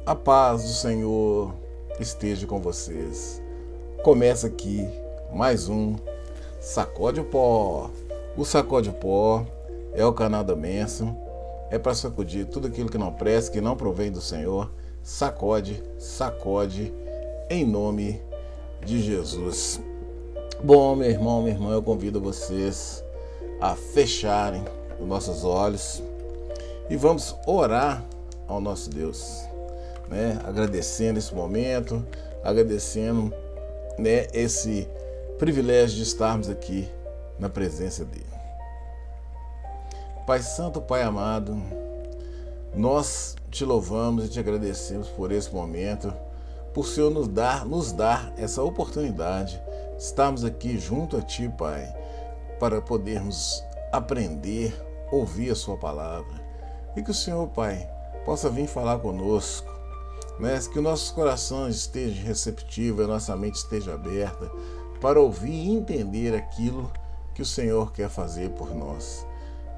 A paz do Senhor esteja com vocês. Começa aqui mais um Sacode o Pó. O Sacode o Pó é o canal da bênção. É para sacudir tudo aquilo que não presta, que não provém do Senhor. Sacode, sacode, em nome de Jesus. Bom, meu irmão, minha irmã, eu convido vocês a fecharem os nossos olhos e vamos orar ao nosso Deus, né? Agradecendo esse momento, agradecendo, né, esse privilégio de estarmos aqui na presença dele. Pai Santo, Pai amado, nós te louvamos e te agradecemos por esse momento, por o Senhor nos dar essa oportunidade de estarmos aqui junto a Ti, Pai, para podermos aprender, ouvir a Sua palavra. E que o Senhor, Pai, possa vir falar conosco, né? Que os nossos corações estejam receptivos, a nossa mente esteja aberta para ouvir e entender aquilo que o Senhor quer fazer por nós.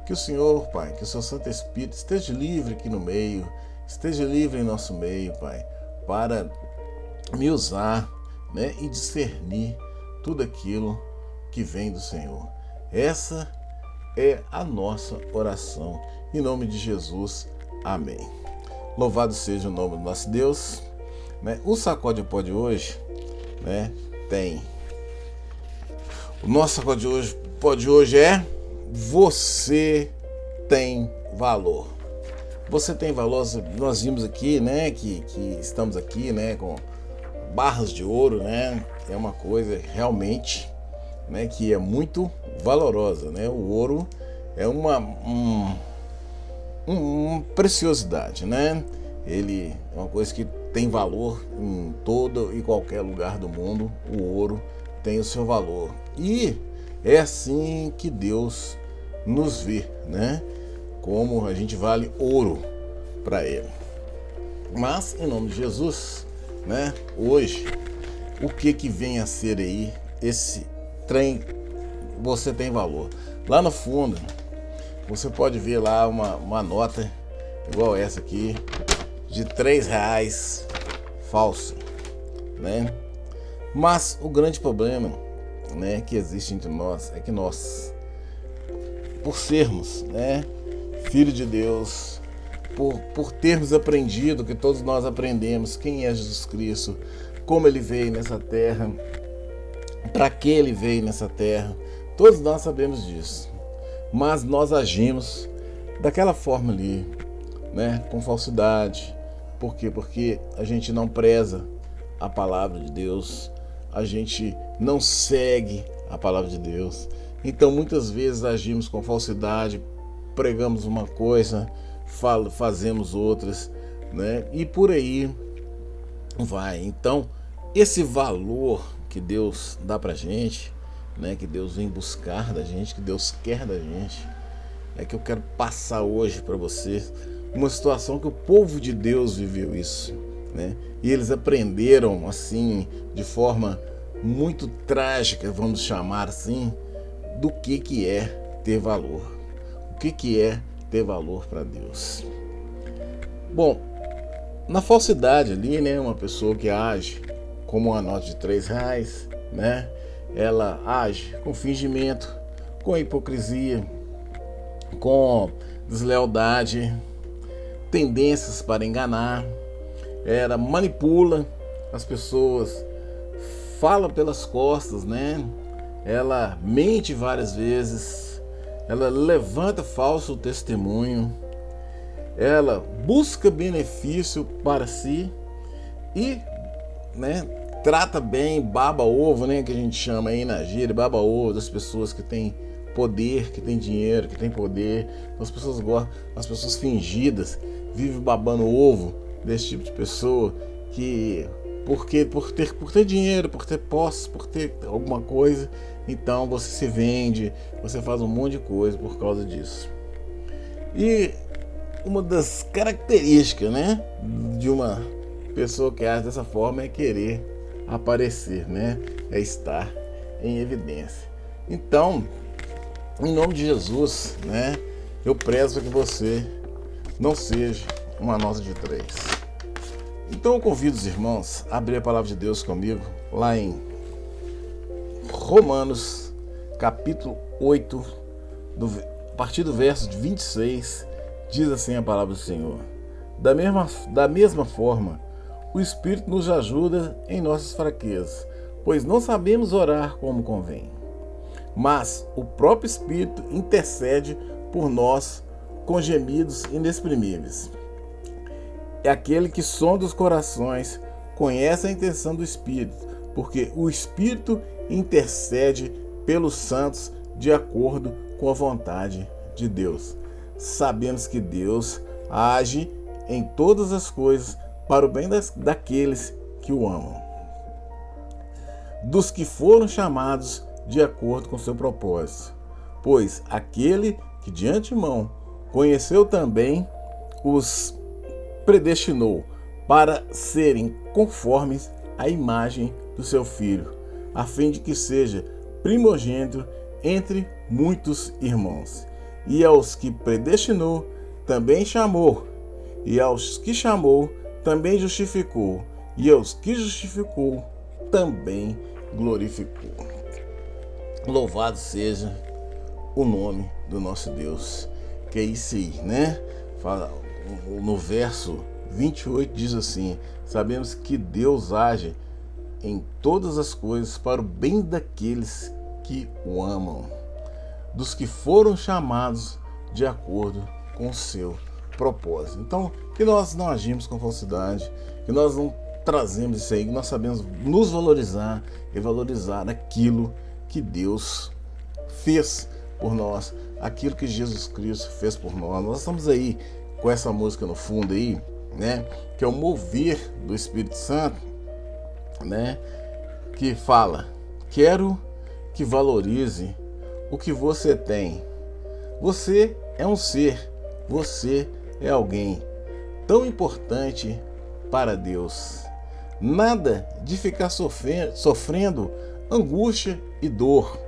Que o Senhor, Pai, que o Seu Santo Espírito esteja livre aqui no meio, esteja livre em nosso meio, Pai, para me usar, né, e discernir tudo aquilo que vem do Senhor. Essa é a nossa oração. Em nome de Jesus, amém. Louvado seja o nome do nosso Deus, né? O Sacode Pó de hoje, né, tem... O nosso Sacode Pó de hoje é: você tem valor. Você tem valor. Nós vimos aqui, né, que estamos aqui, né, com barras de ouro, né? É uma coisa realmente, né, que é muito valorosa, né? O ouro é uma preciosidade, né? Ele é uma coisa que tem valor em todo e qualquer lugar do mundo. O ouro tem o seu valor e é assim que Deus nos vê, né? Como a gente vale ouro para Ele. Mas em nome de Jesus, né? Hoje, o que vem a ser aí esse trem? Você tem valor. Lá no fundo, você pode ver lá uma nota igual essa aqui, de R$3, falsa, né? Mas o grande problema, né, que existe entre nós é que nós, por sermos, né, filho de Deus, por termos aprendido, que todos nós aprendemos quem é Jesus Cristo, como Ele veio nessa terra, para que Ele veio nessa terra, todos nós sabemos disso. Mas nós agimos daquela forma ali, né, com falsidade. Por quê? Porque a gente não preza a palavra de Deus, a gente não segue a palavra de Deus. Então muitas vezes agimos com falsidade, pregamos uma coisa, fazemos outras, né, e por aí vai. Então esse valor que Deus dá pra gente, né, que Deus vem buscar da gente, que Deus quer da gente, é que eu quero passar hoje para vocês uma situação que o povo de Deus viveu isso, né? E eles aprenderam assim, de forma muito trágica, vamos chamar assim, do que é ter valor. O que é ter valor para Deus? Bom, na falsidade ali, né, uma pessoa que age como uma nota de R$3, né? Ela age com fingimento, com hipocrisia, com deslealdade, tendências para enganar. Ela manipula as pessoas, fala pelas costas, né? Ela mente várias vezes, ela levanta falso testemunho, ela busca benefício para si e, né, trata bem, baba ovo, né, que a gente chama aí na gíria, baba ovo das pessoas que têm poder, que têm dinheiro, que têm poder. As pessoas gostam, as pessoas fingidas vivem babando ovo desse tipo de pessoa que por ter dinheiro, por ter posse, por ter alguma coisa, então você se vende, você faz um monte de coisa por causa disso. E uma das características, né, de uma pessoa que age dessa forma é querer aparecer, né? É estar em evidência. Então, em nome de Jesus, né, eu prezo que você não seja uma nota de 3. Então eu convido os irmãos a abrir a palavra de Deus comigo, lá em Romanos, capítulo 8, a partir do verso de 26, diz assim a palavra do Senhor: Da mesma forma, o Espírito nos ajuda em nossas fraquezas, pois não sabemos orar como convém. Mas o próprio Espírito intercede por nós com gemidos inexprimíveis. É aquele que sonda os corações, conhece a intenção do Espírito, porque o Espírito intercede pelos santos de acordo com a vontade de Deus. Sabemos que Deus age em todas as coisas para o bem daqueles que o amam, dos que foram chamados de acordo com seu propósito. Pois aquele que de antemão conheceu também os predestinou para serem conformes à imagem do seu Filho, a fim de que seja primogênito entre muitos irmãos. E aos que predestinou, também chamou. E aos que chamou, também justificou. E aos que justificou, também glorificou. Louvado seja o nome do nosso Deus. Que é isso aí, né? No verso 28 diz assim: sabemos que Deus age em todas as coisas para o bem daqueles que o amam, dos que foram chamados de acordo com o seu propósito. Então, que nós não agimos com falsidade, que nós não trazemos isso aí, que nós sabemos nos valorizar e valorizar aquilo que Deus fez por nós, aquilo que Jesus Cristo fez por nós. Nós estamos aí com essa música no fundo aí, né, que é o mover do Espírito Santo, né, que fala: quero que valorize o que você tem. Você é um ser, você é alguém tão importante para Deus. Nada de ficar sofrendo angústia e dor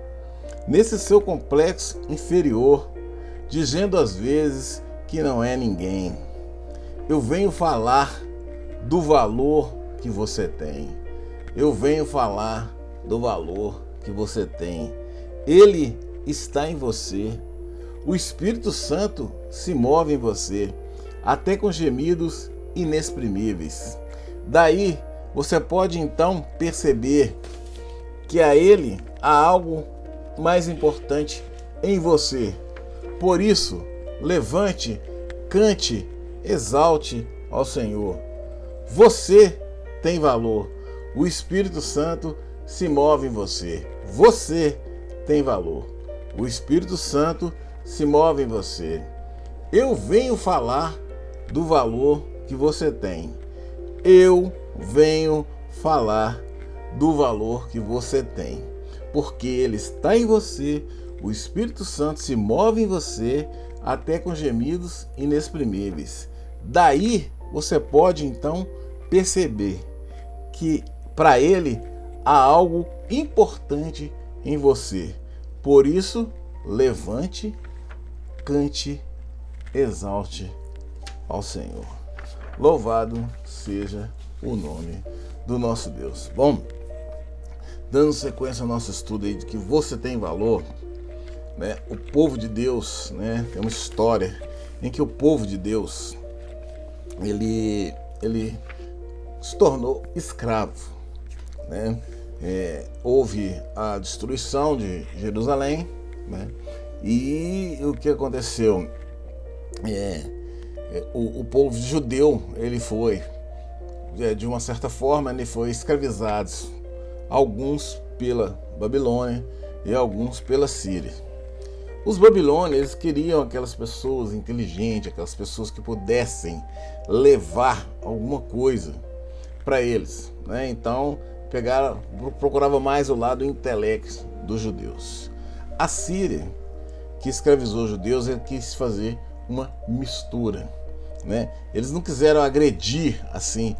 nesse seu complexo inferior, dizendo às vezes que não é ninguém. Eu venho falar do valor que você tem. Eu venho falar do valor que você tem. Ele está em você. O Espírito Santo se move em você, até com gemidos inexprimíveis. Daí você pode então perceber que a Ele há algo mais importante em você. Por isso, levante, cante, exalte ao Senhor. Você tem valor. O Espírito Santo se move em você. Você tem valor. O Espírito Santo se move em você. Eu venho falar do valor que você tem. Eu venho falar do valor que você tem. Porque Ele está em você, o Espírito Santo se move em você, até com gemidos inexprimíveis. Daí você pode então perceber que para Ele há algo importante em você. Por isso, levante, cante, exalte ao Senhor. Louvado seja o nome do nosso Deus. Bom, dando sequência ao nosso estudo aí de que você tem valor, né? O povo de Deus, né? Tem uma história em que o povo de Deus ele se tornou escravo, né? Houve a destruição de Jerusalém, né? E o que aconteceu? O povo judeu, ele foi, de uma certa forma, ele foi escravizado, alguns pela Babilônia e alguns pela Síria. Os babilônios, eles queriam aquelas pessoas inteligentes, aquelas pessoas que pudessem levar alguma coisa para eles, né? Então procurava mais o lado intelecto dos judeus. A Síria, que escravizou os judeus, ele quis fazer uma mistura, né? Eles não quiseram agredir assim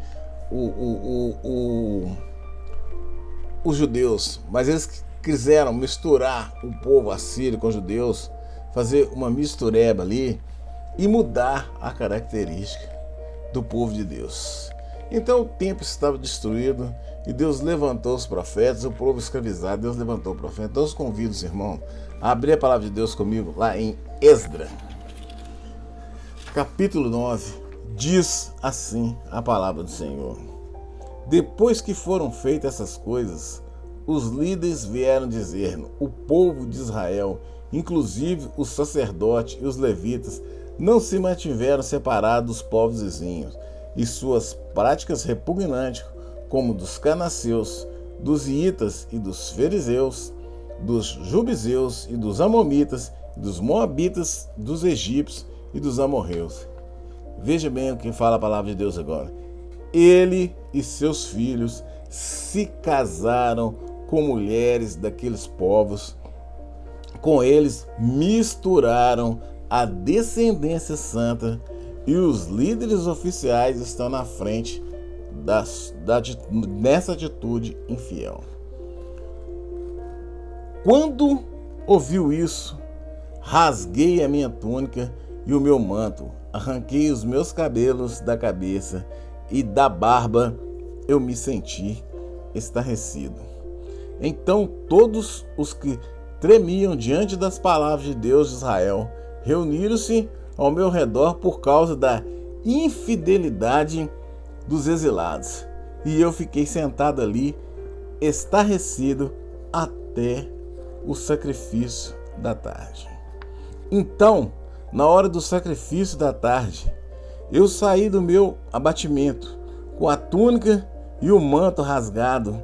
os judeus, mas eles quiseram misturar o povo assírio com os judeus, fazer uma mistureba ali e mudar a característica do povo de Deus. Então o templo estava destruído e Deus levantou os profetas, o povo escravizado, Deus levantou o profeta. Então eu convido os irmãos a abrir a palavra de Deus comigo lá em Esdras, capítulo 9, diz assim a palavra do Senhor. Depois que foram feitas essas coisas, os líderes vieram dizer: o povo de Israel, inclusive os sacerdotes e os levitas, não se mantiveram separados dos povos vizinhos, e suas práticas repugnantes, como dos cananeus, dos iitas e dos fariseus, dos jubiseus e dos amomitas, dos moabitas, dos egípcios e dos amorreus. Veja bem o que fala a palavra de Deus agora. Ele e seus filhos se casaram com mulheres daqueles povos, com eles misturaram a descendência santa, e os líderes oficiais estão na frente nessa atitude infiel. Quando ouviu isso, rasguei a minha túnica e o meu manto, arranquei os meus cabelos da cabeça, e da barba eu me senti estarrecido. Então todos os que tremiam diante das palavras de Deus de Israel reuniram-se ao meu redor por causa da infidelidade dos exilados, e eu fiquei sentado ali, estarrecido, até o sacrifício da tarde. Então, na hora do sacrifício da tarde, eu saí do meu abatimento com a túnica e o manto rasgado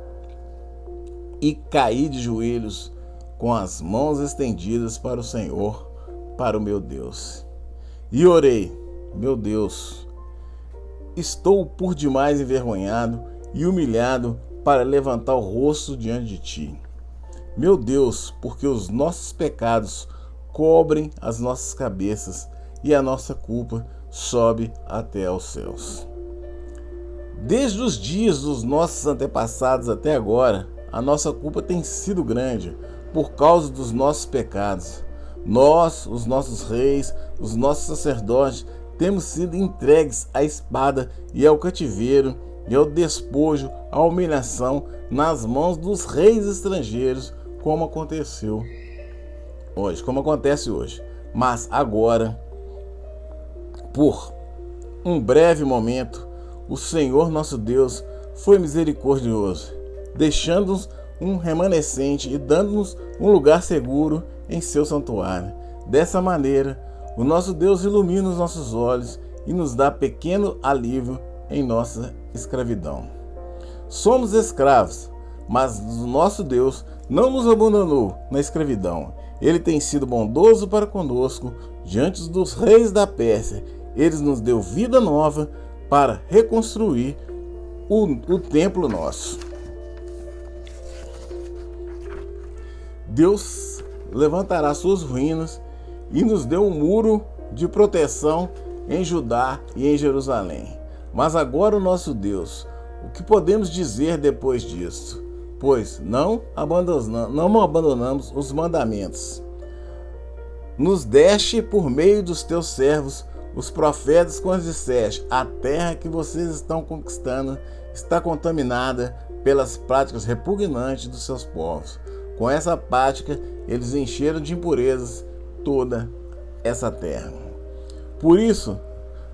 e caí de joelhos com as mãos estendidas para o Senhor, para o meu Deus. E orei: meu Deus, estou por demais envergonhado e humilhado para levantar o rosto diante de ti. Meu Deus, porque os nossos pecados cobrem as nossas cabeças e a nossa culpa sobe até aos céus. Desde os dias dos nossos antepassados até agora, a nossa culpa tem sido grande por causa dos nossos pecados. Nós, os nossos reis, os nossos sacerdotes, temos sido entregues à espada e ao cativeiro e ao despojo, à humilhação nas mãos dos reis estrangeiros, como acontece hoje. Mas agora, por um breve momento, o Senhor nosso Deus foi misericordioso, deixando-nos um remanescente e dando-nos um lugar seguro em seu santuário. Dessa maneira, o nosso Deus ilumina os nossos olhos e nos dá pequeno alívio em nossa escravidão. Somos escravos, mas o nosso Deus não nos abandonou na escravidão. Ele tem sido bondoso para conosco diante dos reis da Pérsia. Ele nos deu vida nova para reconstruir o templo nosso. Deus levantará suas ruínas e nos deu um muro de proteção em Judá e em Jerusalém. Mas agora, o nosso Deus, o que podemos dizer depois disso? Pois não abandonamos os mandamentos. Nos deste por meio dos teus servos, os profetas, quando disseste: a terra que vocês estão conquistando está contaminada pelas práticas repugnantes dos seus povos. Com essa prática, eles encheram de impurezas toda essa terra. Por isso,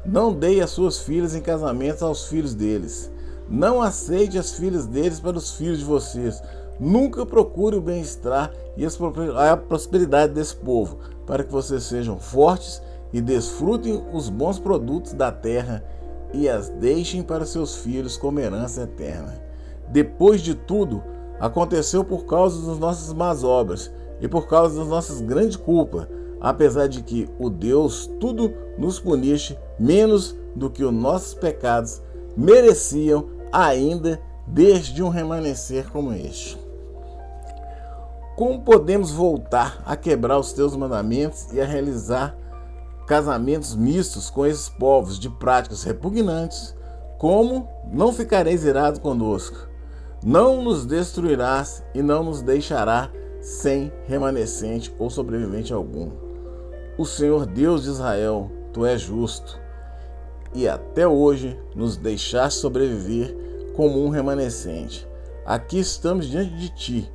não dei as suas filhas em casamento aos filhos deles. Não aceite as filhas deles para os filhos de vocês. Nunca procure o bem-estar e a prosperidade desse povo, para que vocês sejam fortes e desfrutem os bons produtos da terra e as deixem para seus filhos como herança eterna. Depois de tudo, aconteceu por causa das nossas más obras e por causa das nossas grandes culpas, apesar de que o Deus tudo nos punisse menos do que os nossos pecados mereciam, ainda desde um remanescer como este. Como podemos voltar a quebrar os teus mandamentos e a realizar casamentos mistos com esses povos de práticas repugnantes? Como não ficareis irado conosco? Não nos destruirás e não nos deixará sem remanescente ou sobrevivente algum. O Senhor Deus de Israel, tu és justo e até hoje nos deixaste sobreviver como um remanescente. Aqui estamos diante de ti,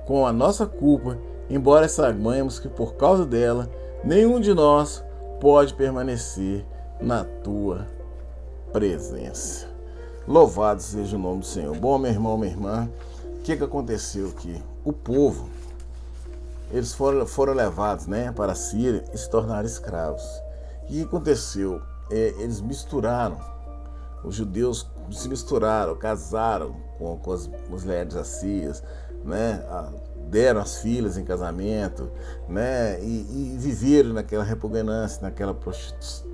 com a nossa culpa, embora saibamos que por causa dela, nenhum de nós pode permanecer na tua presença. Louvado seja o nome do Senhor. Bom, meu irmão, minha irmã, o que aconteceu aqui? O povo, eles foram levados, para a Síria e se tornaram escravos. O que aconteceu? Eles misturaram, os judeus se misturaram, casaram com as mulheres assírias, deram as filhas em casamento, e viveram naquela repugnância, naquela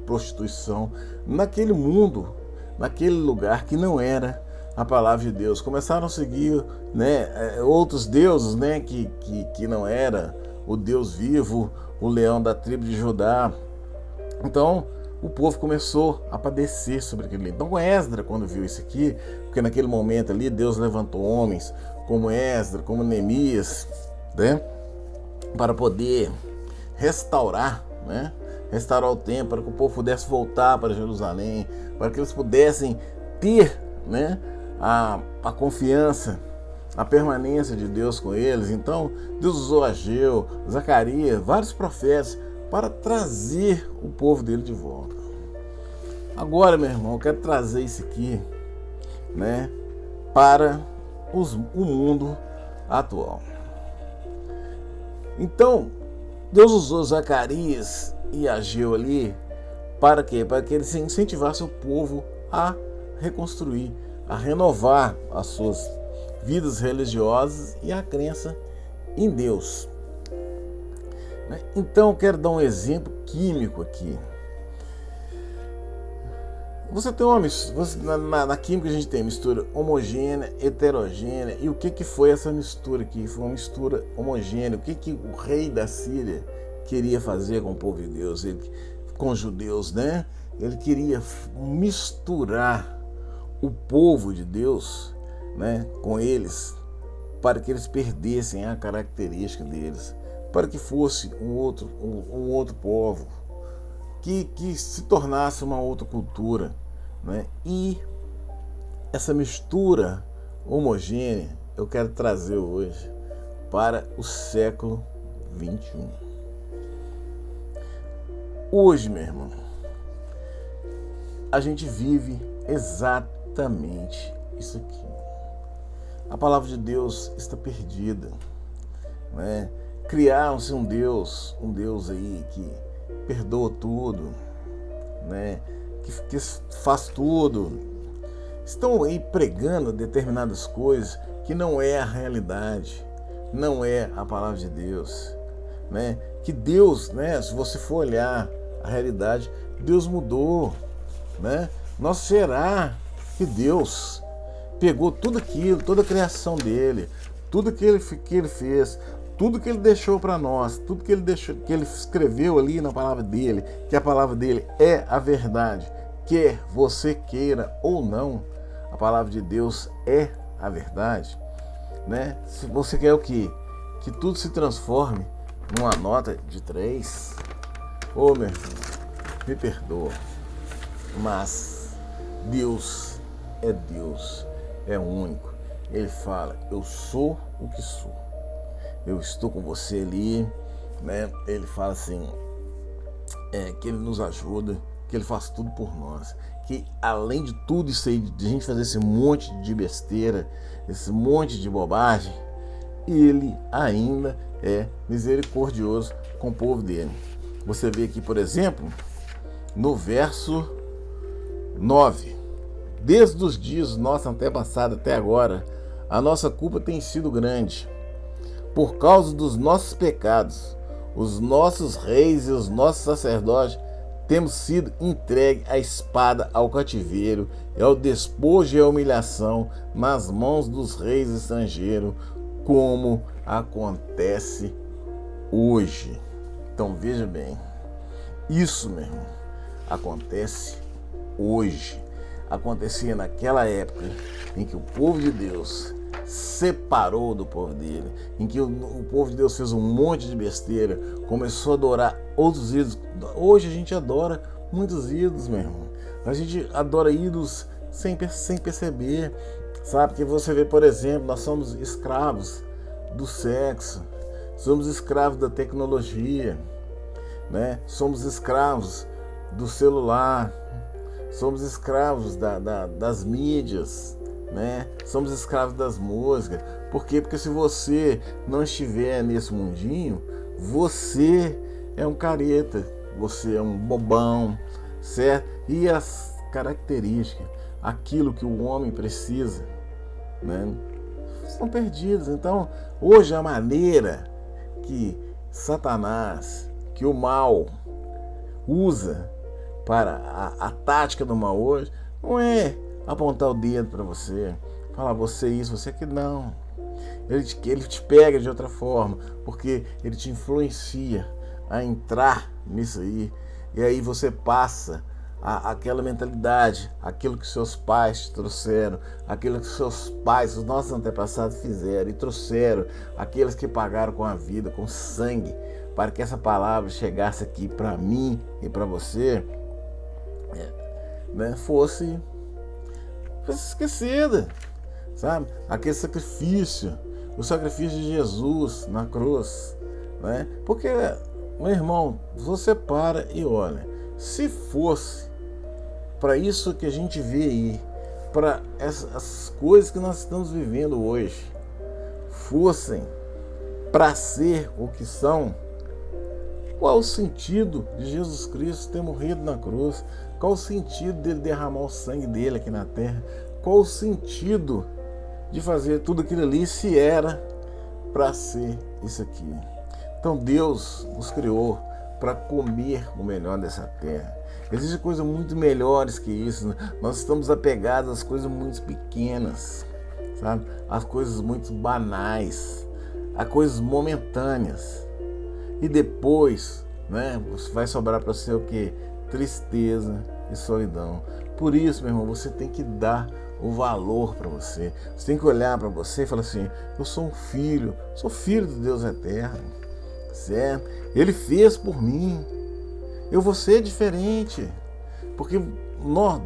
prostituição, naquele mundo, naquele lugar que não era a palavra de Deus. Começaram a seguir outros deuses, que não era o Deus vivo, o leão da tribo de Judá. Então o povo começou a padecer sobre aquilo. Então Esdras, quando viu isso aqui, porque naquele momento ali Deus levantou homens como Esdras, como Neemias, para poder restaurar o templo, para que o povo pudesse voltar para Jerusalém, para que eles pudessem ter a confiança, a permanência de Deus com eles. Então Deus usou Ageu, Zacarias, vários profetas para trazer o povo dele de volta. Agora, meu irmão, eu quero trazer isso aqui para o mundo atual. Então Deus usou Zacarias e Ageu ali para quê? Para que eles incentivassem o povo a reconstruir, a renovar as suas vidas religiosas e a crença em Deus. Então eu quero dar um exemplo químico aqui. Você tem na química a gente tem mistura homogênea, heterogênea. E o que foi essa mistura aqui? Foi uma mistura homogênea. O que o rei da Síria queria fazer com o povo de Deus, com os judeus, Ele queria misturar o povo de Deus, com eles, para que eles perdessem a característica deles, para que fosse um outro povo, que se tornasse uma outra cultura, E essa mistura homogênea eu quero trazer hoje para o século 21. Hoje, meu irmão, a gente vive exatamente isso aqui. A palavra de Deus está perdida, Criaram-se um Deus aí que perdoa tudo, que faz tudo. Estão aí pregando determinadas coisas que não é a realidade, não é a palavra de Deus, Que Deus, se você for olhar a realidade, Deus mudou, Nós será que Deus pegou tudo aquilo, toda a criação dele, tudo que ele fez, tudo que ele deixou para nós, tudo que ele escreveu ali na palavra dele, que a palavra dele é a verdade, quer você queira ou não, a palavra de Deus é a verdade, Se você quer o quê? Que tudo se transforme numa nota de 3, meu irmão, me perdoa, mas Deus, é único. Ele fala, eu sou o que sou. Eu estou com você ali, Ele fala assim, que Ele nos ajuda, que Ele faz tudo por nós, que além de tudo isso aí, de a gente fazer esse monte de besteira, esse monte de bobagem, Ele ainda é misericordioso com o povo dele. Você vê aqui, por exemplo, no verso 9, desde os dias do nosso antepassado até agora, a nossa culpa tem sido grande. Por causa dos nossos pecados, os nossos reis e os nossos sacerdotes temos sido entregues à espada, ao cativeiro, e ao despojo e à humilhação nas mãos dos reis estrangeiros, como acontece hoje. Então veja bem, isso, meu irmão, acontece hoje. Acontecia naquela época em que o povo de Deus separou do povo dele, em que o povo de Deus fez um monte de besteira, começou a adorar outros ídolos. Hoje a gente adora muitos ídolos, meu irmão. A gente adora ídolos sem perceber, sabe? Que você vê, por exemplo, nós somos escravos do sexo, somos escravos da tecnologia, né? Somos escravos do celular, somos escravos das mídias, né? Somos escravos das músicas. Por quê? Porque se você não estiver nesse mundinho, você é um careta, você é um bobão, certo? E as características, aquilo que o homem precisa, né, estão perdidas. Então, hoje a maneira que Satanás, que o mal usa para a tática do mal hoje, não é apontar o dedo para você, falar você isso, você aquilo, não. Ele te pega de outra forma, porque ele te influencia a entrar nisso aí, e aí você passa aquela mentalidade, aquilo que seus pais te trouxeram, aquilo que seus pais, os nossos antepassados fizeram e trouxeram, aqueles que pagaram com a vida, com sangue, para que essa palavra chegasse aqui para mim e para você, né, fosse esquecida, sabe? Aquele sacrifício, o sacrifício de Jesus na cruz, né? Porque, meu irmão, você para e olha, se fosse para isso que a gente vê aí, para essas coisas que nós estamos vivendo hoje, fossem para ser o que são, qual o sentido de Jesus Cristo ter morrido na cruz? Qual o sentido dele derramar o sangue dele aqui na terra? Qual o sentido de fazer tudo aquilo ali se era para ser isso aqui? Então Deus nos criou para comer o melhor dessa terra. Existem coisas muito melhores que isso. Nós estamos apegados às coisas muito pequenas, sabe? Às coisas muito banais, a coisas momentâneas. E depois, né, vai sobrar para você o quê? Tristeza e solidão. Por isso, meu irmão, você tem que dar o valor para você. Você tem que olhar para você e falar assim: eu sou um filho, sou filho de Deus eterno, certo? Ele fez por mim. Eu vou ser diferente, porque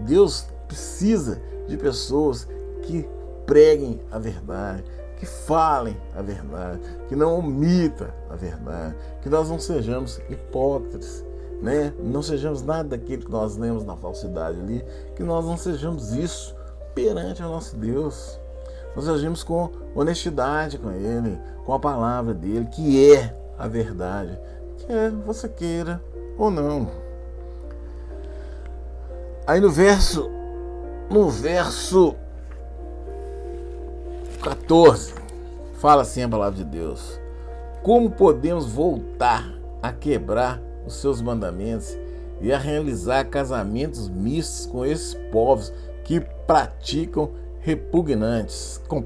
Deus precisa de pessoas que preguem a verdade, que falem a verdade, que não omitam a verdade, que nós não sejamos hipócritas, né? Não sejamos nada daquilo que nós lemos na falsidade ali, que nós não sejamos isso perante o nosso Deus. Nós agimos com honestidade com Ele, com a palavra dele, que é a verdade, quer você queira ou não. Aí no verso 14, fala assim a palavra de Deus: como podemos voltar a quebrar os seus mandamentos e a realizar casamentos mistos com esses povos que praticam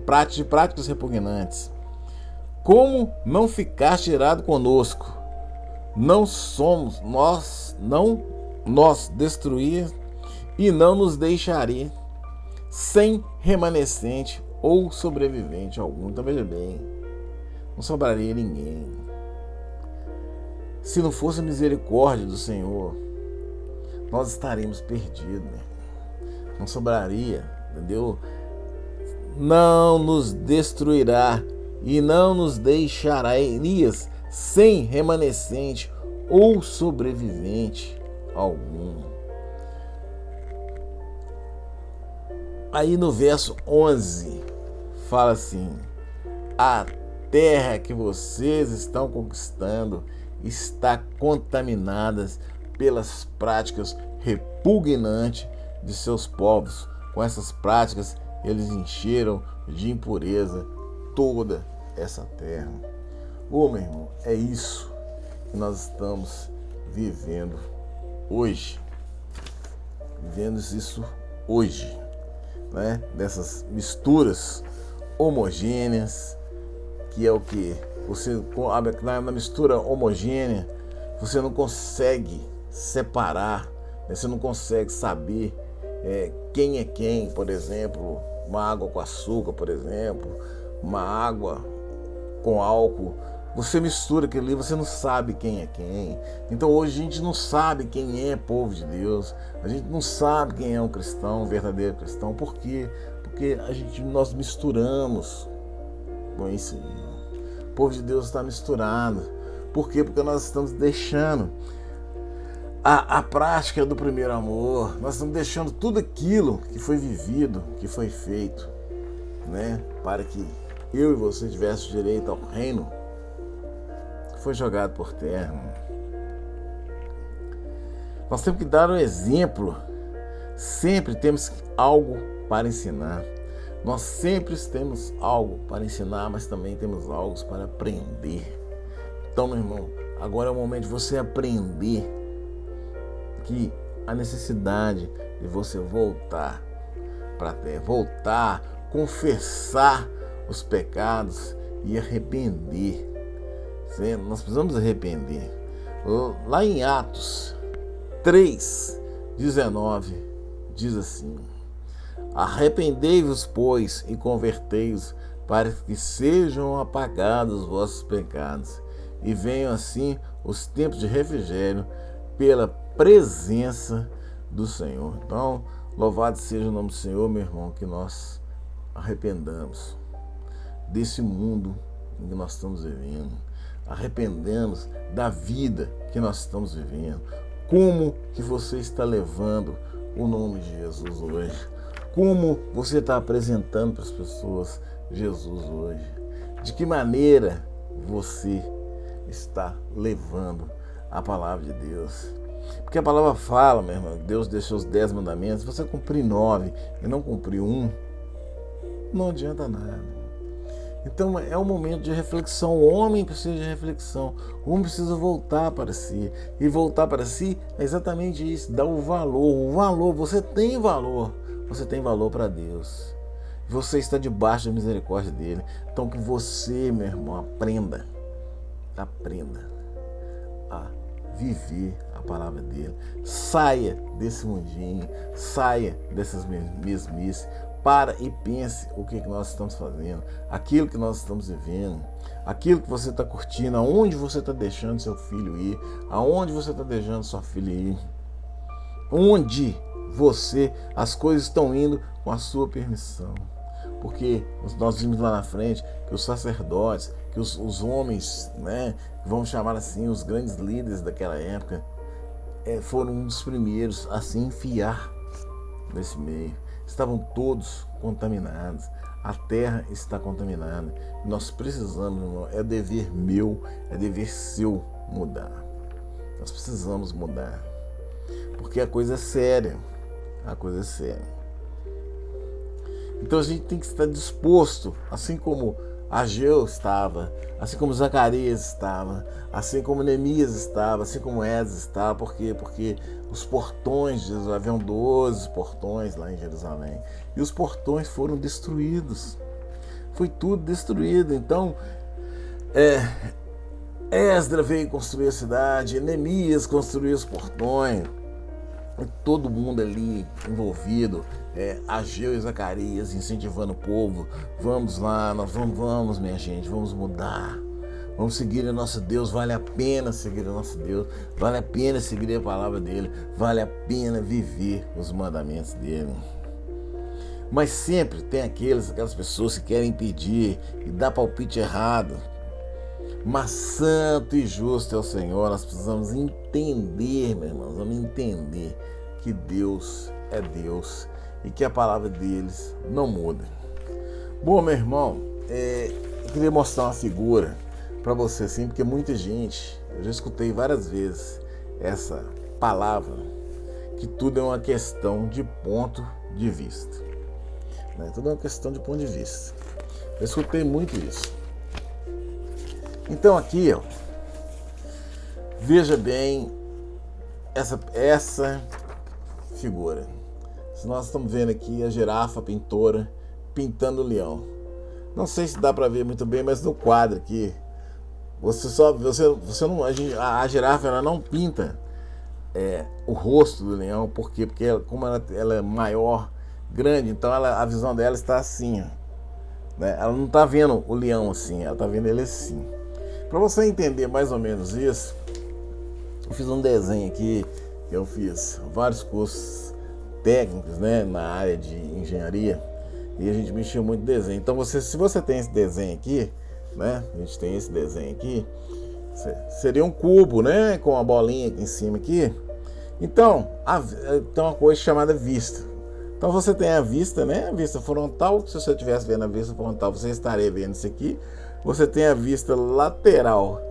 práticas repugnantes? Como não ficaste irado conosco? Não somos nós destruir e não nos deixaria sem remanescente ou sobrevivente algum. Então veja bem, não sobraria ninguém. Se não fosse a misericórdia do Senhor, nós estaríamos perdidos, né? Não sobraria, entendeu? Não nos destruirá e não nos deixará sem remanescente ou sobrevivente algum. Aí no verso 11 fala assim: a terra que vocês estão conquistando está contaminada pelas práticas repugnantes de seus povos. Com essas práticas eles encheram de impureza toda essa terra. Meu irmão, é isso que nós estamos vivendo hoje. Vivemos isso hoje, né? Dessas misturas homogêneas, que é o que? Você, na mistura homogênea, você não consegue separar, né? Você não consegue saber quem é quem. Por exemplo, uma água com açúcar, por exemplo, uma água com álcool, Você mistura aquilo ali, você não sabe quem é quem. Então hoje a gente não sabe quem é povo de Deus. A gente não sabe quem é um cristão, um verdadeiro cristão. Por quê? Porque nós misturamos com isso aí. O povo de Deus está misturado. Por quê? Porque nós estamos deixando a prática do primeiro amor. Nós estamos deixando tudo aquilo que foi vivido, que foi feito, né? Para que eu e você tivéssemos direito ao reino, foi jogado por terra. Nós temos que dar um exemplo. Sempre temos algo para ensinar. Nós sempre temos algo para ensinar, mas também temos algo para aprender. Então, meu irmão, agora é o momento de você aprender que a necessidade de você voltar para a terra, voltar, confessar os pecados e arrepender. Nós precisamos arrepender. Lá em Atos 3:19 diz assim: arrependei-vos, pois, e convertei-vos, para que sejam apagados os vossos pecados, e venham assim os tempos de refrigério pela presença do Senhor. Então, louvado seja o nome do Senhor, meu irmão, que nós arrependamos desse mundo em que nós estamos vivendo. Arrependemos da vida que nós estamos vivendo. Como que você está levando o nome de Jesus hoje? Como você está apresentando para as pessoas Jesus hoje? De que maneira você está levando a palavra de Deus? Porque a palavra fala, meu irmão, Deus deixou os 10 mandamentos, você cumprir 9 e não cumprir 1, não adianta nada. Então é um momento de reflexão. O homem precisa de reflexão. O homem precisa voltar para si. E voltar para si é exatamente isso. Dar o valor. O valor. Você tem valor. Você tem valor para Deus. Você está debaixo da misericórdia dele. Então que você, meu irmão, aprenda a viver a palavra dele. Saia desse mundinho. Saia dessas mesmices. Para e pense o que nós estamos fazendo, aquilo que nós estamos vivendo, aquilo que você está curtindo, aonde você está deixando seu filho ir, aonde você está deixando sua filha ir, onde as coisas estão indo com a sua permissão. Porque nós vimos lá na frente que os sacerdotes, que os homens, né, vamos chamar assim, os grandes líderes daquela época, foram um dos primeiros a se enfiar nesse meio. Estavam todos contaminados. A terra está contaminada. Nós precisamos, irmão, é dever meu, é dever seu mudar. Nós precisamos mudar. Porque a coisa é séria. A coisa é séria. Então a gente tem que estar disposto, assim como Ageu estava, assim como Zacarias estava, assim como Neemias estava, assim como Esdras estava. Por quê? Porque os portões de Jerusalém, haviam 12 portões lá em Jerusalém, e os portões foram destruídos. Foi tudo destruído. Então, Esdras veio construir a cidade, Neemias construiu os portões, e todo mundo ali envolvido, Ageu e Zacarias incentivando o povo. Vamos lá, nós vamos, minha gente, vamos mudar. Vamos seguir o nosso Deus, vale a pena seguir o nosso Deus, vale a pena seguir a palavra dele, vale a pena viver os mandamentos dele. Mas sempre tem aquelas pessoas que querem impedir e dar palpite errado. Mas santo e justo é o Senhor. Nós precisamos entender, meus irmãos, vamos entender que Deus é Deus e que a palavra deles não muda. Bom, meu irmão, eu queria mostrar uma figura para você, assim, porque muita gente, eu já escutei várias vezes essa palavra, que tudo é uma questão de ponto de vista, né? Tudo é uma questão de ponto de vista. Eu escutei muito isso. Então aqui, ó, veja bem essa figura. Nós estamos vendo aqui a girafa pintora pintando o leão. Não sei se dá para ver muito bem, mas no quadro aqui, a girafa ela não pinta o rosto do leão. Por quê? Porque como ela é maior, grande, então a visão dela está assim, ó, né? Ela não está vendo o leão assim, ela está vendo ele assim. Para você entender mais ou menos isso, eu fiz um desenho aqui. Eu fiz vários cursos técnicos, né, na área de engenharia, e a gente mexeu muito em desenho. Então, se você tem esse desenho aqui, né, a gente tem esse desenho aqui, seria um cubo, né, com a bolinha aqui em cima aqui. Então, tem uma coisa chamada vista. Então você tem a vista, né, a vista frontal. Se você estivesse vendo a vista frontal, você estaria vendo isso aqui. Você tem a vista lateral,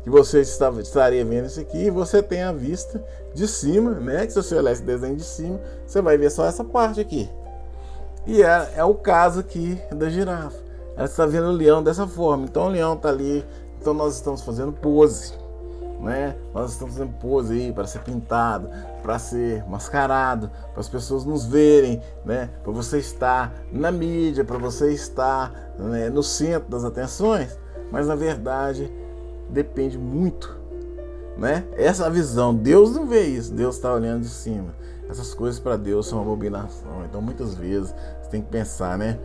que você estaria vendo isso aqui. E você tem a vista de cima, né, que se você olhar esse desenho de cima, você vai ver só essa parte aqui. E é o caso aqui da girafa. Ela está vendo o leão dessa forma. Então o leão está ali. Então nós estamos fazendo pose, né? Nós estamos fazendo pose aí para ser pintado, para ser mascarado, para as pessoas nos verem, né? Para você estar na mídia, para você estar, né, no centro das atenções. Mas na verdade depende muito, né? Essa visão, Deus não vê isso, Deus está olhando de cima. Essas coisas para Deus são uma abominação. Então muitas vezes você tem que pensar, né?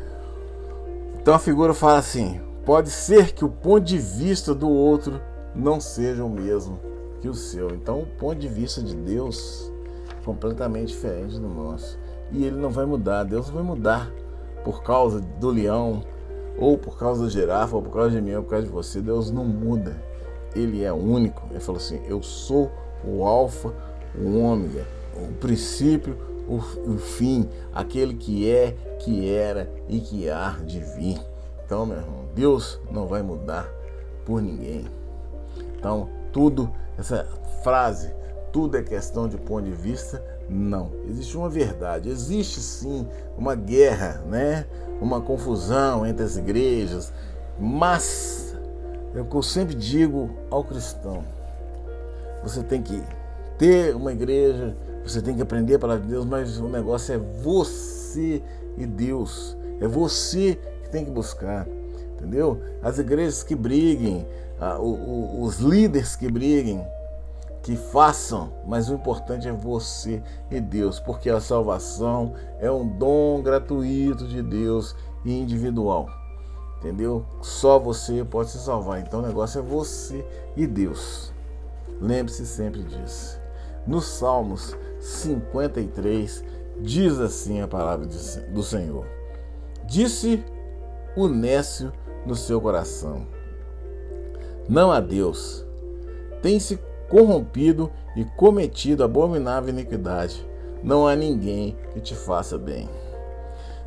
Então a figura fala assim: pode ser que o ponto de vista do outro não seja o mesmo que o seu. Então o ponto de vista de Deus é completamente diferente do nosso. E ele não vai mudar, Deus não vai mudar por causa do leão, ou por causa da girafa, ou por causa de mim, ou por causa de você. Deus não muda, ele é único. Ele falou assim: eu sou o alfa, o ômega, o princípio, o fim, aquele que é, que era e que há de vir. Então, meu irmão, Deus não vai mudar por ninguém. Então, tudo, essa frase, tudo é questão de ponto de vista. Não, existe uma verdade, existe sim uma guerra, né? Uma confusão entre as igrejas, mas é o que eu sempre digo ao cristão: você tem que ter uma igreja, você tem que aprender a palavra de Deus, mas o negócio é você e Deus, é você que tem que buscar, entendeu? As igrejas que briguem, os líderes que briguem, que façam, mas o importante é você e Deus, porque a salvação é um dom gratuito de Deus e individual, entendeu? Só você pode se salvar. Então o negócio é você e Deus. Lembre-se sempre disso. Nos Salmos 53 diz assim a palavra do Senhor: disse o nécio no seu coração: não há Deus. Tem-se corrompido e cometido abominável iniquidade. Não há ninguém que te faça bem.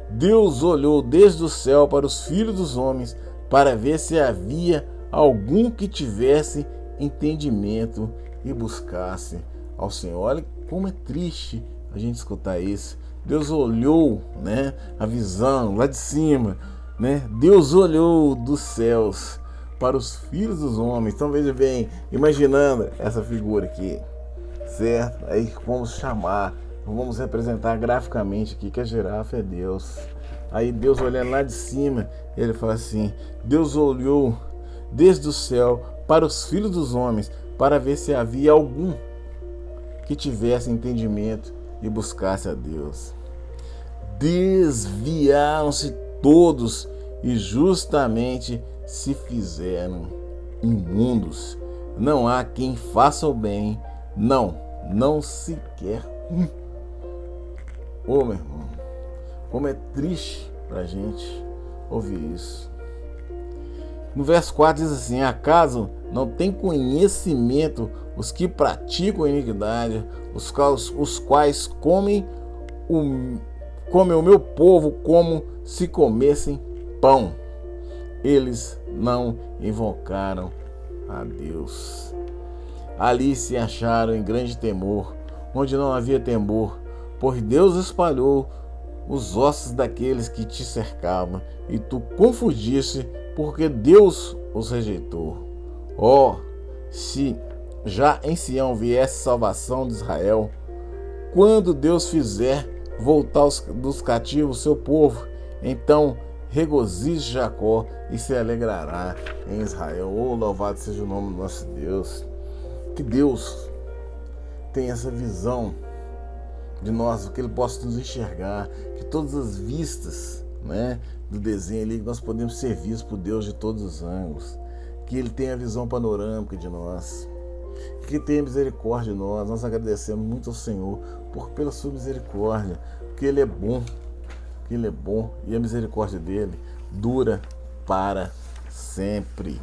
Deus olhou desde o céu para os filhos dos homens, para ver se havia algum que tivesse entendimento e buscasse ao Senhor. Olha como é triste a gente escutar isso. Deus olhou, né, a visão lá de cima, né? Deus olhou dos céus para os filhos dos homens. Então veja bem, imaginando essa figura aqui, certo? Aí vamos chamar, vamos representar graficamente aqui que a girafa é Deus. Aí Deus olhando lá de cima, ele fala assim: Deus olhou desde o céu para os filhos dos homens, para ver se havia algum que tivesse entendimento e buscasse a Deus. Desviaram-se todos e justamente se fizeram imundos. Não há quem faça o bem, não sequer um. Ô, meu irmão, como é triste pra gente ouvir isso. No verso 4 diz assim: acaso não tem conhecimento os que praticam a iniquidade, os quais comem o meu povo como se comessem pão? Eles não invocaram a Deus. Ali se acharam em grande temor, onde não havia temor, pois Deus espalhou os ossos daqueles que te cercavam, e tu confundiste, porque Deus os rejeitou. Se já em Sião viesse salvação de Israel, quando Deus fizer voltar dos cativos o seu povo, então regozije Jacó e se alegrará em Israel. Louvado seja o nome do nosso Deus. Que Deus tenha essa visão de nós, que Ele possa nos enxergar, que todas as vistas, né, do desenho ali, que nós podemos ser vistos por Deus de todos os ângulos. que Ele tenha a visão panorâmica de nós, que tenha misericórdia de nós. Nós agradecemos muito ao Senhor pela sua misericórdia, porque Ele é bom, e a misericórdia dele dura para sempre.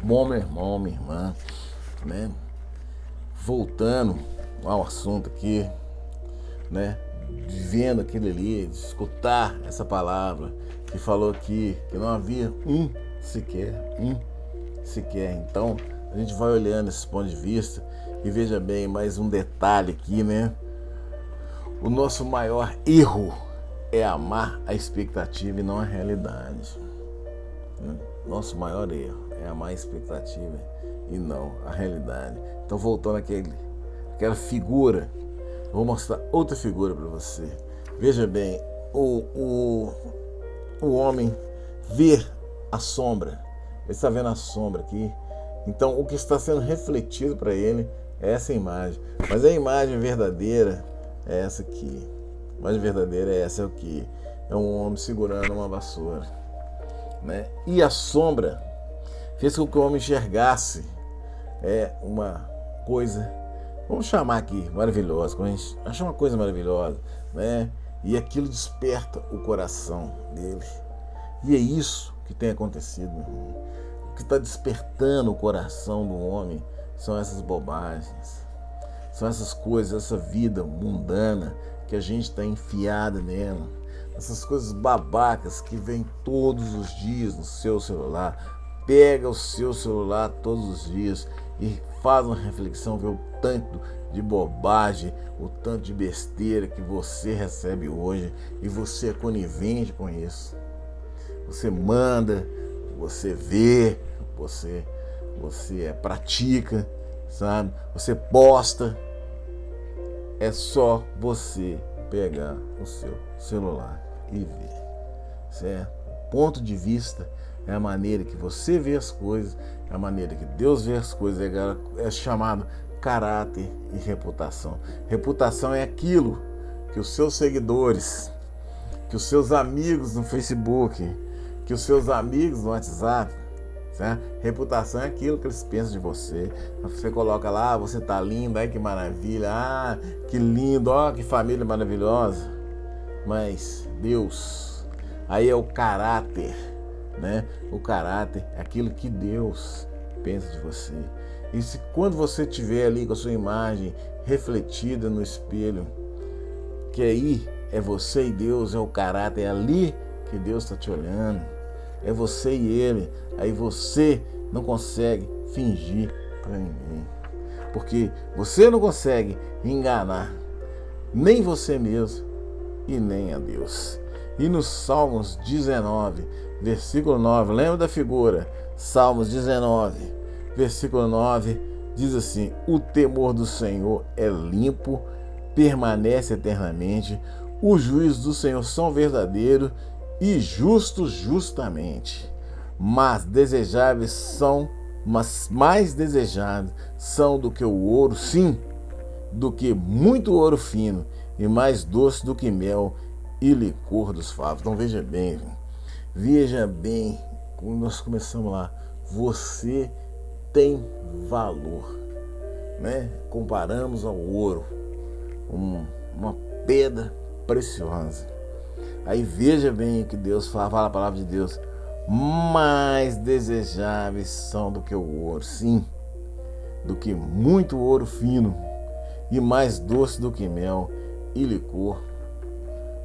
Bom, meu irmão, minha irmã, né? Voltando ao assunto aqui, né? Vendo aquilo ali, de escutar essa palavra que falou aqui que não havia um sequer. Então a gente vai olhando esse ponto de vista e veja bem mais um detalhe aqui, né? O nosso maior erro é amar a expectativa e não a realidade. Nosso maior erro é amar a expectativa e não a realidade. Então, voltando àquela figura, vou mostrar outra figura para você. Veja bem, o homem vê a sombra, ele está vendo a sombra aqui. Então, o que está sendo refletido para ele é essa imagem. Mas a imagem verdadeira é essa aqui. A imagem verdadeira é essa aqui. É um homem segurando uma vassoura, né? E a sombra fez com que o homem enxergasse uma coisa, vamos chamar aqui, maravilhosa. Quando a gente acha uma coisa maravilhosa, né? E aquilo desperta o coração dele. E é isso que tem acontecido, meu irmão. O que está despertando o coração do homem são essas bobagens, são essas coisas, essa vida mundana que a gente está enfiada nela, essas coisas babacas que vêm todos os dias no seu celular. Pega o seu celular todos os dias e faz uma reflexão, vê o tanto de bobagem, o tanto de besteira que você recebe hoje, e você é conivente com isso. Você manda, você vê, você pratica, sabe? Você posta. É só você pegar o seu celular e ver, certo? O ponto de vista é a maneira que você vê as coisas, é a maneira que Deus vê as coisas, é chamado caráter e reputação. Reputação é aquilo que os seus seguidores, que os seus amigos no Facebook, que os seus amigos no WhatsApp, certo? Reputação é aquilo que eles pensam de você. Você coloca lá, você tá lindo, ai que maravilha, que lindo, ó, que família maravilhosa. Mas Deus, aí é o caráter, né? O caráter é aquilo que Deus pensa de você. E se quando você estiver ali com a sua imagem refletida no espelho, que aí é você e Deus, é o caráter, é ali que Deus está te olhando, é você e Ele. Aí você não consegue fingir para ninguém, porque você não consegue enganar nem você mesmo e nem a Deus. E nos Salmos 19, versículo 9, lembra da figura? Salmos 19, versículo 9, diz assim: o temor do Senhor é limpo, permanece eternamente, os juízos do Senhor são verdadeiros e justos justamente, mas mais desejáveis são do que o ouro, sim, do que muito ouro fino, e mais doce do que mel e licor dos favos. Então veja bem, como nós começamos lá, você tem valor, né? Comparamos ao ouro, uma pedra preciosa. Aí veja bem o que Deus fala a palavra de Deus: mais desejáveis são do que o ouro, sim, do que muito ouro fino, e mais doce do que mel e licor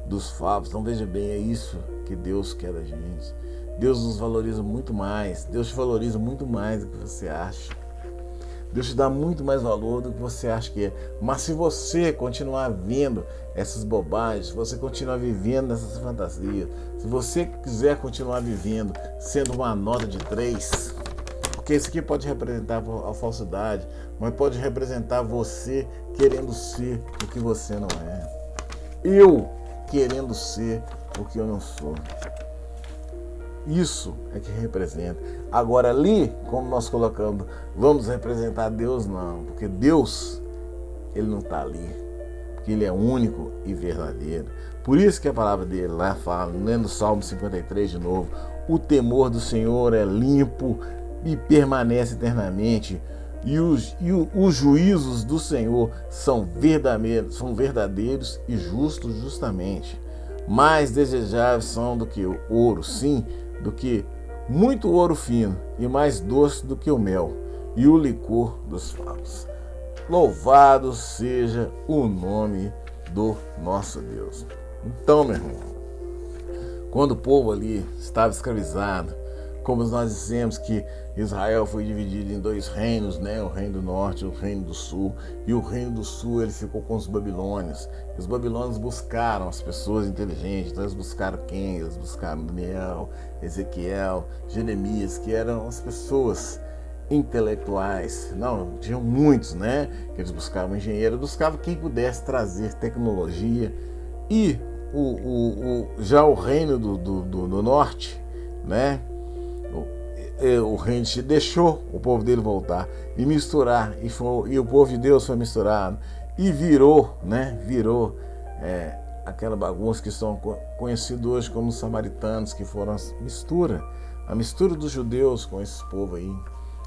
dos favos. Então veja bem, é isso que Deus quer da gente. Deus nos valoriza muito mais, Deus te valoriza muito mais do que você acha. Deus te dá muito mais valor do que você acha que é. Mas se você continuar vendo essas bobagens, se você continuar vivendo essas fantasias, se você quiser continuar vivendo sendo uma nota de 3, porque isso aqui pode representar a falsidade, mas pode representar você querendo ser o que você não é. Eu querendo ser o que eu não sou. Isso é que representa. Agora ali, como nós colocamos, vamos representar Deus? Não, porque Deus, Ele não está ali, porque Ele é único e verdadeiro. Por isso que a palavra dele lá fala, lendo o Salmo 53 de novo: o temor do Senhor é limpo, e permanece eternamente, e os juízos do Senhor são verdadeiros e justos justamente. Mais desejáveis são do que o ouro, sim, do que muito ouro fino, e mais doce do que o mel e o licor dos favos. Louvado seja o nome do nosso Deus. Então, meu irmão, quando o povo ali estava escravizado, como nós dissemos que Israel foi dividido em dois reinos, né? O reino do norte e o reino do sul. E o reino do sul ele ficou com os babilônios. Os babilônios buscaram as pessoas inteligentes. Então eles buscaram quem? Eles buscaram Daniel, Ezequiel, Jeremias, que eram as pessoas intelectuais. Não, tinham muitos, né? Eles buscavam engenheiro, buscavam quem pudesse trazer tecnologia. E já o reino do norte, né? O reino deixou o povo dele voltar e misturar, e o povo de Deus foi misturado e virou aquela bagunça que são conhecidos hoje como os samaritanos, que foram a mistura dos judeus com esses povos aí,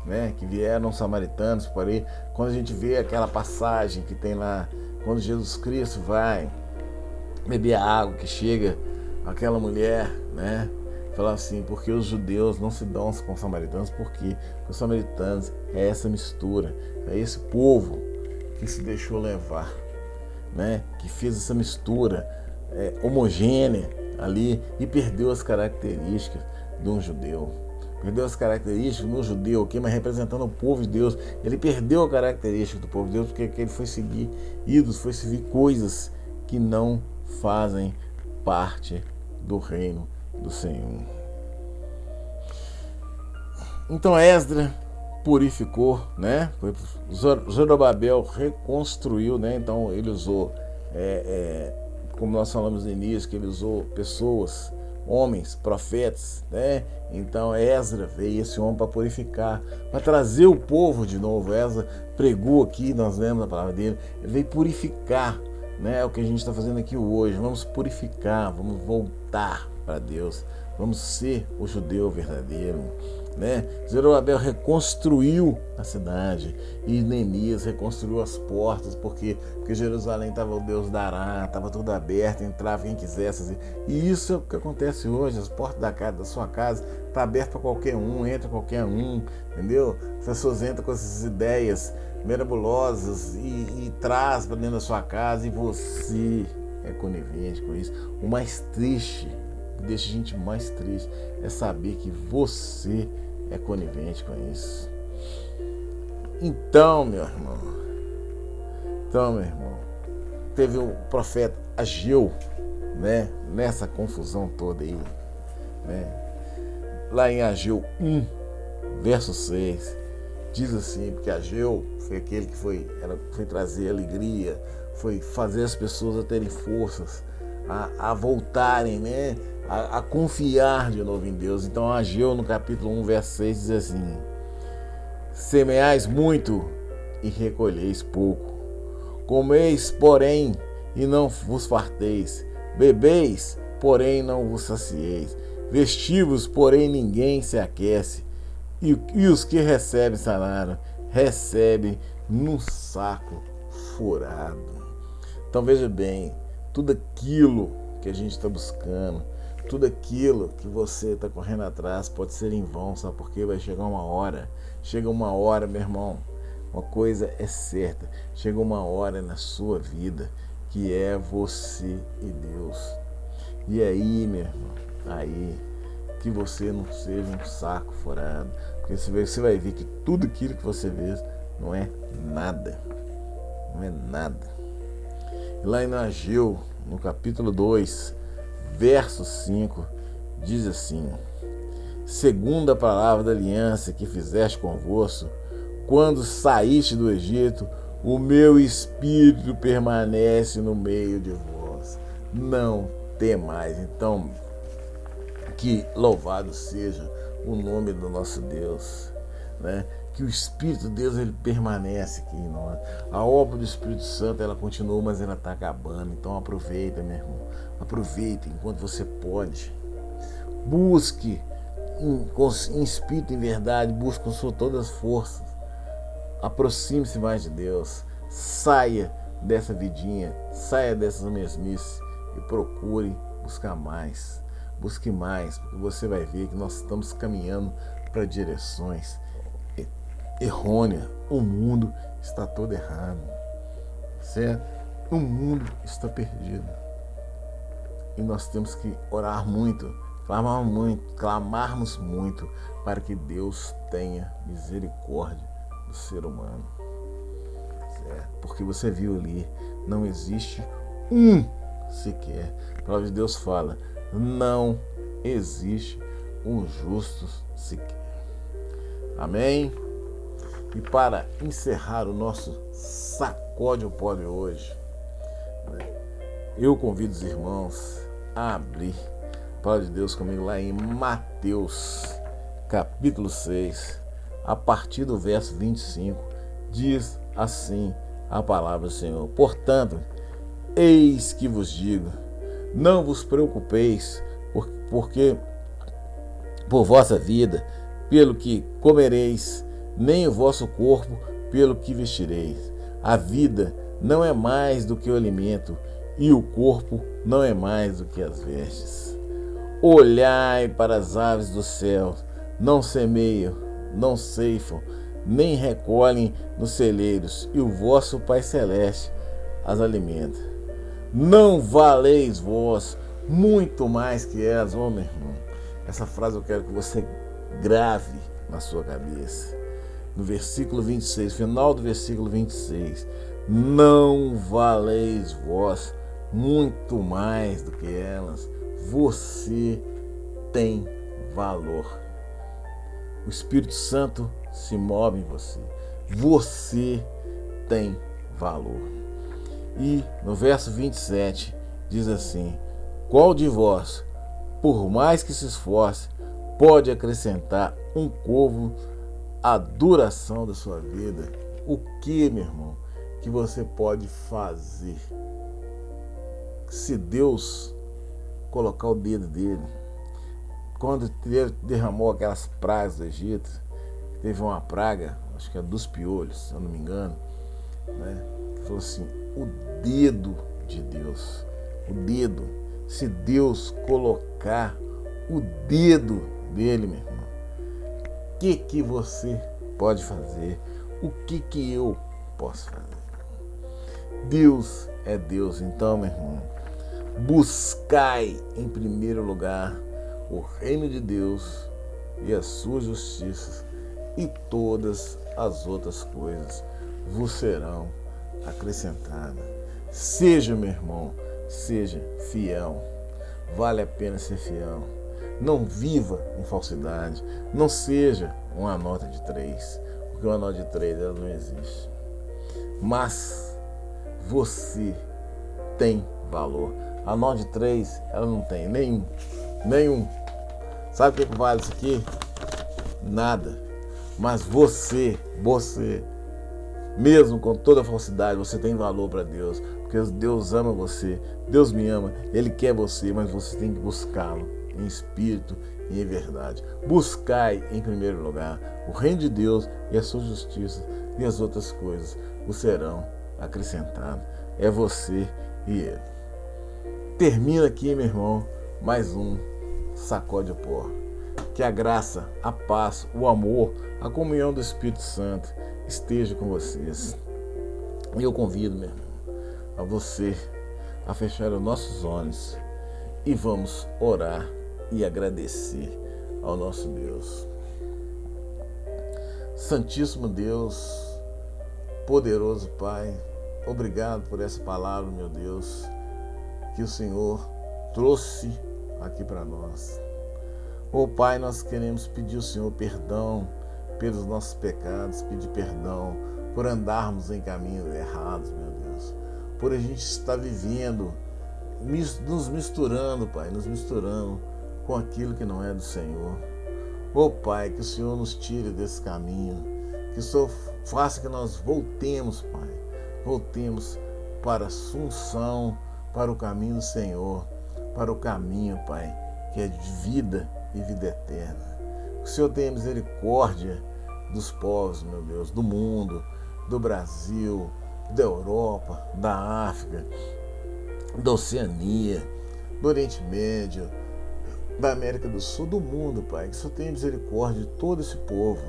né, que vieram samaritanos. Porém, quando a gente vê aquela passagem que tem lá, quando Jesus Cristo vai beber a água, que chega aquela mulher, né, fala assim, porque os judeus não se dão com os samaritanos, porque os samaritanos é essa mistura, é esse povo que se deixou levar, né? Que fez essa mistura homogênea ali e perdeu as características de um judeu. Perdeu as características do judeu, aqui, mas representando o povo de Deus. Ele perdeu a característica do povo de Deus porque ele foi seguir ídolos, foi seguir coisas que não fazem parte do reino do Senhor. Então Esdras purificou, né? Zorobabel reconstruiu, né? Então ele usou, como nós falamos no início, que ele usou pessoas, homens, profetas, né? Então Esdras veio esse homem para purificar, para trazer o povo de novo. Esdras pregou aqui, nós lemos a palavra dele, ele veio purificar, né? É o que a gente está fazendo aqui hoje. Vamos purificar, vamos voltar para Deus, vamos ser o judeu verdadeiro, né? Zorobabel reconstruiu a cidade e Neemias reconstruiu as portas, porque Jerusalém estava o Deus dará, estava tudo aberto, entrava quem quisesse. E isso é o que acontece hoje. As portas da sua casa estão abertas para qualquer um, entra qualquer um, entendeu? As pessoas entram com essas ideias mirabolosas e traz para dentro da sua casa, e você é conivente com isso. O mais triste, que deixa a gente mais triste, é saber que você é conivente com isso. Então, meu irmão, teve o profeta Ageu, né, nessa confusão toda aí, né? Lá em Ageu 1, verso 6, diz assim, porque Ageu foi aquele que foi trazer alegria, foi fazer as pessoas a terem forças, a voltarem, né, a confiar de novo em Deus. Então Ageu, no capítulo 1, verso 6, diz assim: semeais muito e recolheis pouco, comeis, porém, e não vos farteis, bebeis, porém não vos sacieis, vestivos, porém ninguém se aquece, e os que recebem salário, recebem num saco furado. Então veja bem, tudo aquilo que a gente está buscando, tudo aquilo que você está correndo atrás pode ser em vão, sabe por quê? Vai chegar uma hora, meu irmão, uma coisa é certa, chega uma hora na sua vida que é você e Deus. E aí, meu irmão, aí que você não seja um saco furado, porque você vai ver que tudo aquilo que você vê não é nada, E lá em Ageu, no capítulo 2, verso 5, diz assim: segundo a palavra da aliança que fizeste convosco, quando saíste do Egito, o meu espírito permanece no meio de vós, não temais. Então, que louvado seja o nome do nosso Deus, né? Que o Espírito de Deus ele permanece aqui em nós. A obra do Espírito Santo ela continua, mas ela está acabando. Então aproveita, meu irmão, aproveita enquanto você pode. Busque em espírito e em verdade, busque com todas as forças. Aproxime-se mais de Deus. Saia dessa vidinha, saia dessas mesmices e procure buscar mais. Busque mais, porque você vai ver que nós estamos caminhando para direções errôneas. O mundo está todo errado, certo? O mundo está perdido. E nós temos que orar muito, clamarmos muito para que Deus tenha misericórdia do ser humano. Certo? Porque você viu ali, não existe um sequer. A palavra de Deus fala, não existe um justo sequer. Amém? E para encerrar o nosso Sacode o Pó de hoje, eu convido os irmãos a abrir a palavra de Deus comigo lá em Mateus, capítulo 6, a partir do verso 25, diz assim a palavra do Senhor. Portanto, eis que vos digo, não vos preocupeis porque por vossa vida, pelo que comereis, nem o vosso corpo pelo que vestireis. A vida não é mais do que o alimento, e o corpo não é mais do que as vestes. Olhai para as aves do céu, não semeiam, não ceifam, nem recolhem nos celeiros, e o vosso Pai Celeste as alimenta. Não valeis vós muito mais que elas, meu irmão. Essa frase eu quero que você grave na sua cabeça. No versículo 26, final do versículo 26, não valeis vós muito mais do que elas. Você tem valor. O Espírito Santo se move em você. Você tem valor. E no verso 27 diz assim: qual de vós, por mais que se esforce, pode acrescentar um côvado à duração da sua vida? O que, meu irmão, que você pode fazer? Se Deus colocar o dedo dele, quando derramou aquelas pragas do Egito, teve uma praga, acho que é dos piolhos, se eu não me engano, né? Falou assim, o dedo de Deus, o dedo, se Deus colocar o dedo dele, meu irmão, o que você pode fazer? O que eu posso fazer? Deus é Deus. Então, meu irmão, buscai em primeiro lugar o reino de Deus e a sua justiça, e todas as outras coisas vos serão acrescentadas. Seja, meu irmão, seja fiel. Vale a pena ser fiel. Não viva em falsidade. Não seja uma nota de 3, porque uma nota de 3 ela não existe. Mas você tem valor. A nota de 3 ela não tem nenhum. Sabe o que vale isso aqui? Nada. Mas você, mesmo com toda a falsidade, você tem valor para Deus, porque Deus ama você, Deus me ama, Ele quer você, mas você tem que buscá-lo em espírito e em verdade. Buscai em primeiro lugar o reino de Deus e a sua justiça, e as outras coisas vos serão acrescentadas. É você e Ele. Termina aqui, meu irmão, mais um Sacode o Pó. Que a graça, a paz, o amor, a comunhão do Espírito Santo esteja com vocês. E eu convido, meu irmão, a você a fechar os nossos olhos e vamos orar e agradecer ao nosso Deus. Santíssimo Deus, poderoso Pai, obrigado por essa palavra, meu Deus, que o Senhor trouxe aqui para nós. Ô Pai, nós queremos pedir ao Senhor perdão pelos nossos pecados, pedir perdão por andarmos em caminhos errados, meu Deus, por a gente estar vivendo, nos misturando, Pai, nos misturando com aquilo que não é do Senhor. Ô Pai, que o Senhor nos tire desse caminho, que o Senhor faça que nós voltemos, Pai, voltemos para a assunção, para o caminho do Senhor, para o caminho, Pai, que é de vida e vida eterna. Que o Senhor tenha misericórdia dos povos, meu Deus, do mundo, do Brasil, da Europa, da África, da Oceania, do Oriente Médio, da América do Sul, do mundo, Pai. Que o Senhor tenha misericórdia de todo esse povo.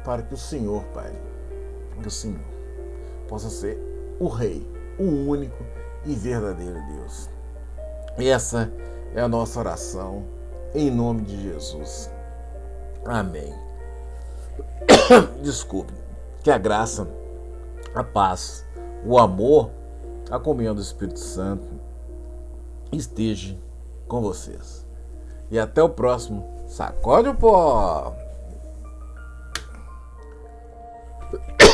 Para que o Senhor, Pai, que o Senhor possa ser o Rei, o único e verdadeiro Deus. E essa é a nossa oração, em nome de Jesus. Amém. Desculpe. Que a graça, a paz, o amor, a comunhão do Espírito Santo esteja com vocês. E até o próximo Sacode o Pó!